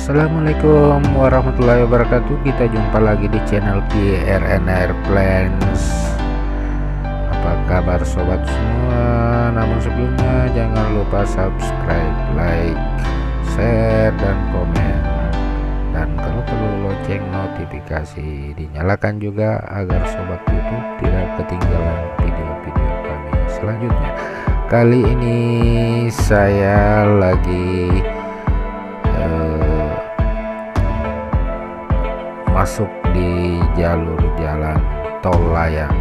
Assalamualaikum warahmatullahi wabarakatuh. Kita jumpa lagi di channel PRN Airplanes. Apa kabar sobat semua? Namun sebelumnya jangan lupa subscribe, like, share, dan komen. Dan kalau perlu lonceng notifikasi dinyalakan juga agar sobat YouTube tidak ketinggalan video-video kami selanjutnya. Kali ini saya lagi masuk di jalur jalan tol layang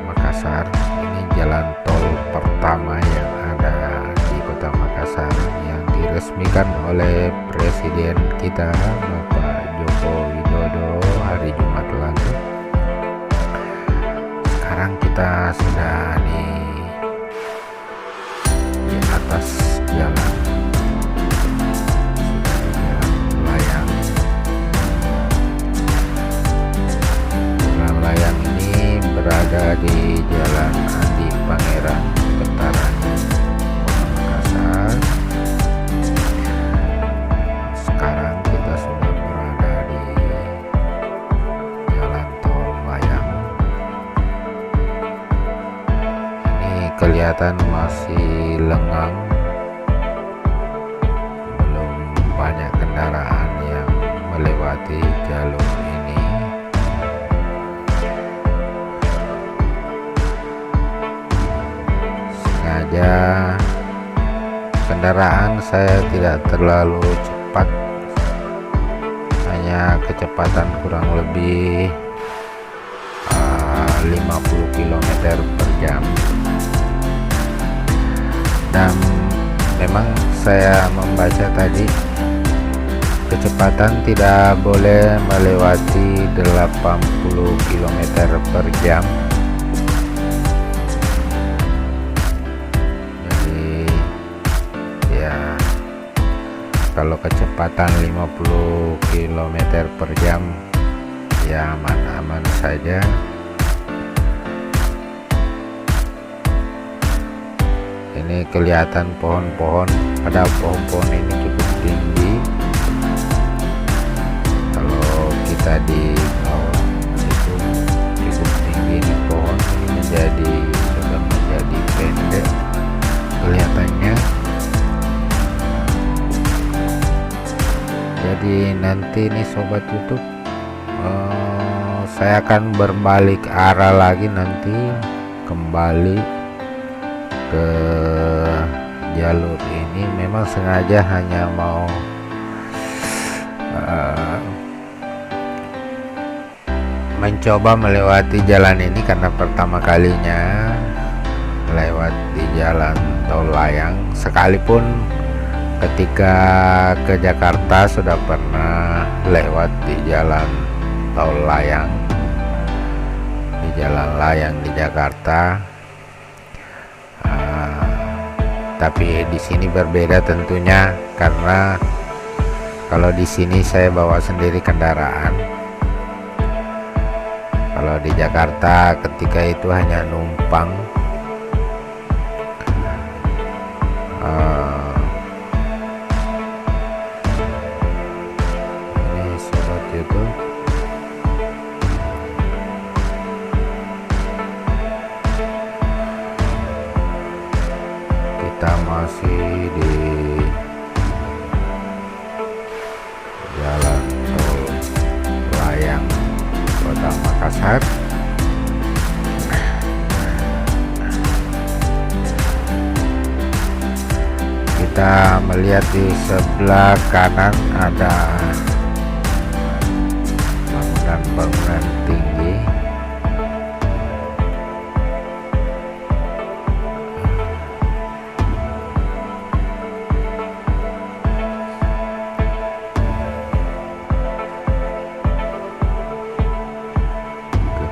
Makassar. Ini jalan tol pertama yang ada di kota Makassar yang diresmikan oleh Presiden kita Bapak Joko Widodo hari Jumat lalu. Sekarang kita sudah di atas jalan layang ini berada di Jalan Andi Pangeran, Petaran, Kota Makassar. Sekarang kita sudah berada di jalan tol layang. Ini kelihatan masih lengang, belum banyak kendaraan yang melewati jalur ini. Sengaja kendaraan saya tidak terlalu cepat, hanya kecepatan kurang lebih 50 km per jam. Dan memang saya membaca tadi kecepatan tidak boleh melewati 80 km per jam. Kalau kecepatan 50 km per jam ya aman-aman saja. Ini kelihatan pohon-pohon, pada pohon-pohon ini cukup tinggi. Kalau kita di bawah itu cukup tinggi, ini pohon ini sudah menjadi pendek kelihatannya. Jadi nanti nih sobat YouTube, saya akan berbalik arah lagi, nanti kembali ke jalur ini. Memang sengaja hanya mau mencoba melewati jalan ini karena pertama kalinya lewat di jalan tol layang. Sekalipun ketika ke Jakarta sudah pernah lewat di jalan tol layang, di jalan layang di Jakarta, tapi di sini berbeda tentunya karena kalau di sini saya bawa sendiri kendaraan. Kalau di Jakarta ketika itu hanya numpang. Kita masih di jalan tol layang Kota Makassar. Kita melihat di sebelah kanan ada bangunan-bangunan tinggi.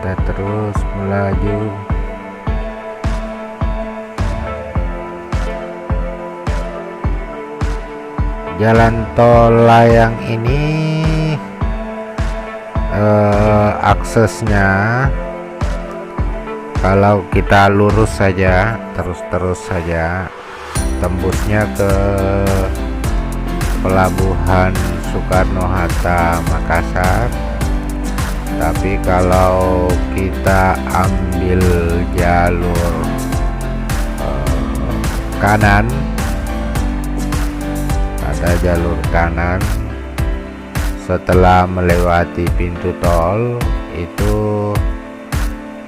Kita terus melaju. Jalan tol layang ini aksesnya kalau kita lurus saja, terus saja, tembusnya ke pelabuhan Soekarno-Hatta Makassar. Tapi kalau kita ambil jalur kanan, ada jalur kanan setelah melewati pintu tol itu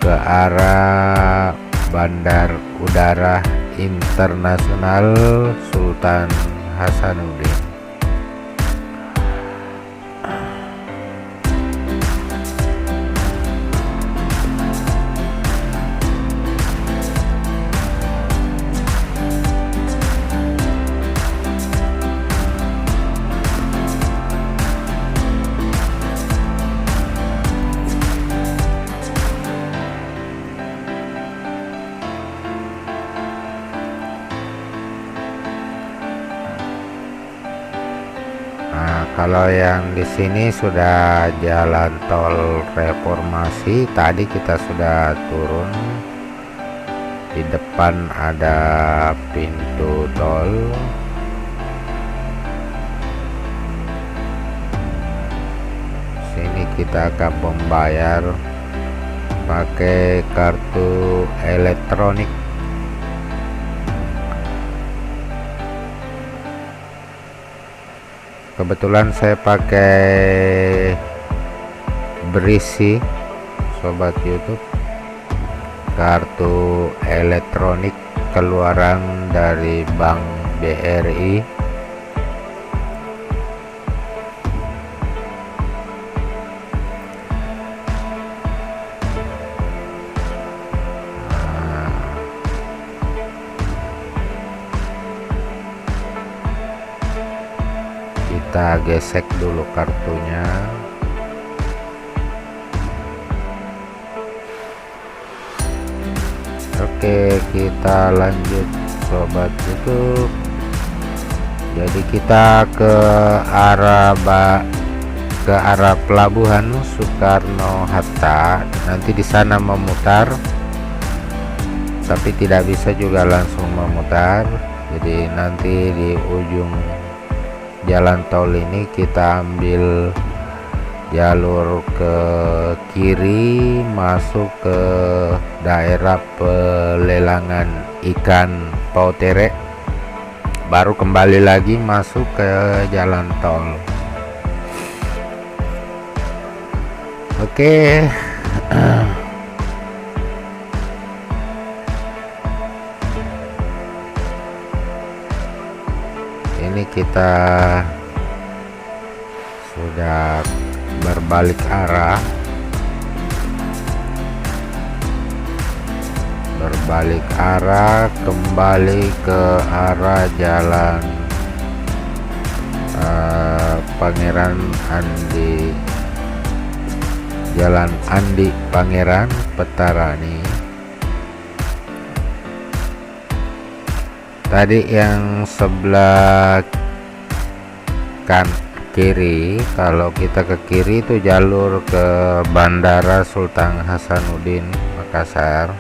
ke arah Bandar Udara Internasional Sultan Hasanuddin. Kalau yang di sini sudah jalan tol reformasi, tadi kita sudah turun. Di depan ada pintu tol. Sini kita akan membayar pakai kartu elektronik. Kebetulan saya pakai berisi, sobat YouTube, kartu elektronik keluaran dari Bank BRI. Kita gesek dulu kartunya. Oke, kita lanjut sobat YouTube. Jadi kita ke arah pelabuhan Soekarno-Hatta. Nanti di sana memutar, tapi tidak bisa juga langsung memutar. Jadi nanti di ujung jalan tol ini kita ambil jalur ke kiri masuk ke daerah pelelangan ikan Pautere, baru kembali lagi masuk ke jalan tol. Oke. Ini kita sudah berbalik arah, kembali ke arah jalan Pangeran Andi, Jalan Andi Pangeran Petarani. Tadi yang sebelah kiri, kalau kita ke kiri itu jalur ke Bandara Sultan Hasanuddin Makassar.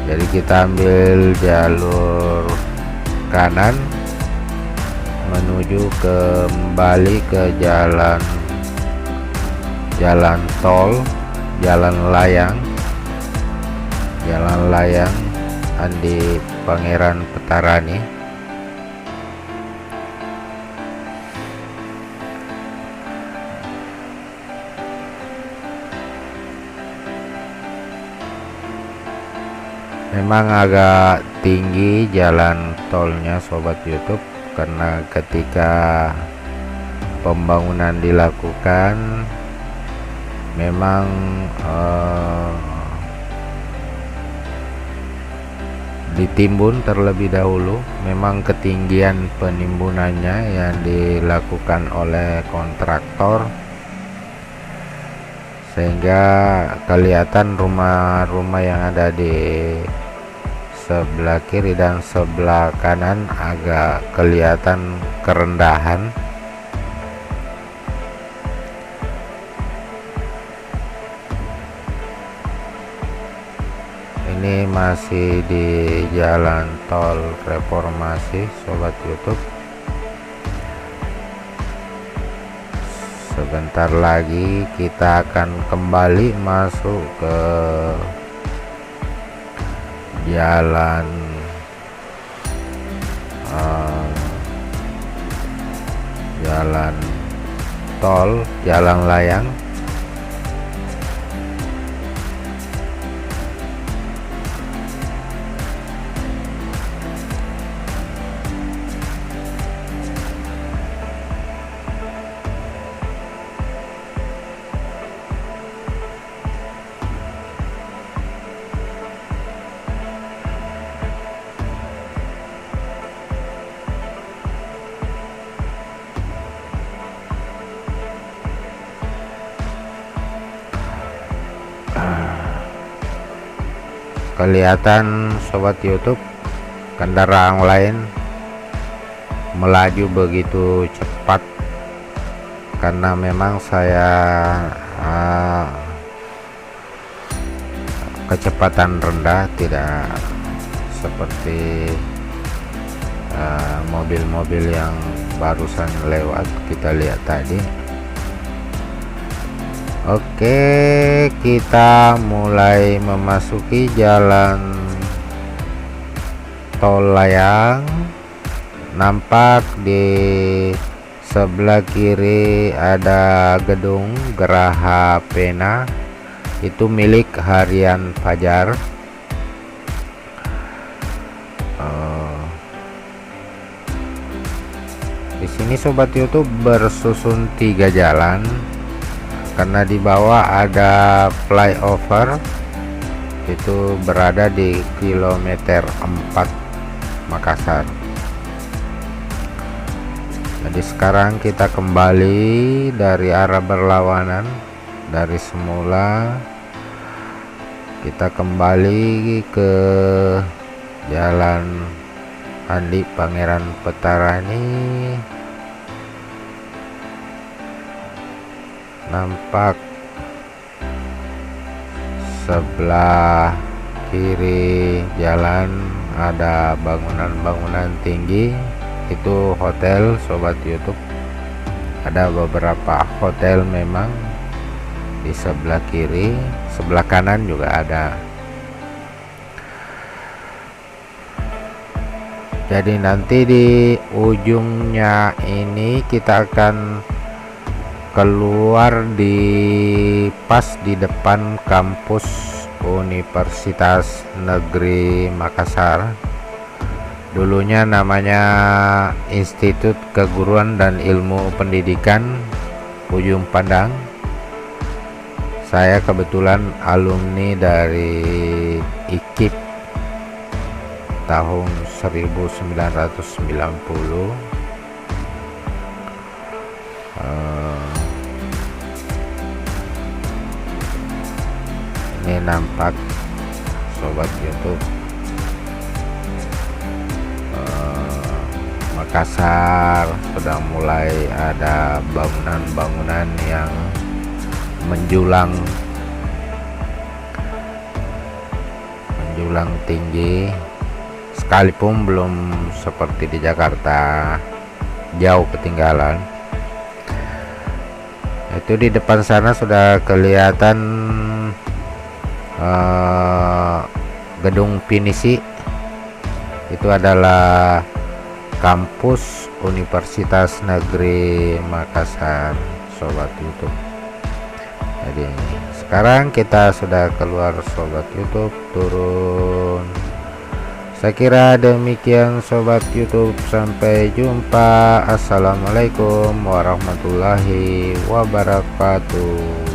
Jadi kita ambil jalur kanan menuju kembali ke jalan tol, jalan layang Andi Pangeran Petarani. Memang agak tinggi jalan tolnya sobat YouTube, karena ketika pembangunan dilakukan memang ditimbun terlebih dahulu. Memang ketinggian penimbunannya yang dilakukan oleh kontraktor, sehingga kelihatan rumah-rumah yang ada di sebelah kiri dan sebelah kanan agak kelihatan kerendahan. ini masih di Jalan Tol Reformasi Sobat YouTube. Sebentar lagi kita akan kembali masuk ke jalan jalan tol, jalan layang. Kelihatan Sobat YouTube, kendaraan lain melaju begitu cepat karena memang saya kecepatan rendah, tidak seperti mobil-mobil yang barusan lewat kita lihat tadi. Oke, kita mulai memasuki jalan tol layang. Nampak di sebelah kiri ada gedung Geraha Pena, itu milik Harian Fajar. Di sini Sobat YouTube bersusun 3 jalan karena di bawah ada flyover, itu berada di kilometer 4 Makassar. Jadi sekarang kita kembali dari arah berlawanan, dari semula kita kembali ke Jalan Andi Pangeran Petarani. Nampak sebelah kiri jalan ada bangunan-bangunan tinggi, itu hotel Sobat YouTube. Ada beberapa hotel memang di sebelah kiri, sebelah kanan juga ada. Jadi nanti di ujungnya ini kita akan keluar pas di depan kampus Universitas Negeri Makassar. Dulunya namanya Institut Keguruan dan Ilmu Pendidikan Ujung Pandang. Saya kebetulan alumni dari IKIP tahun 1990. Ini nampak Sobat YouTube Makassar sudah mulai ada bangunan-bangunan yang menjulang tinggi, sekalipun belum seperti di Jakarta, jauh ketinggalan. Itu di depan sana sudah kelihatan gedung Pinisi, itu adalah kampus Universitas Negeri Makassar Sobat YouTube. Jadi sekarang kita sudah keluar Sobat YouTube, turun. Saya kira demikian Sobat YouTube, sampai jumpa. Assalamualaikum warahmatullahi wabarakatuh.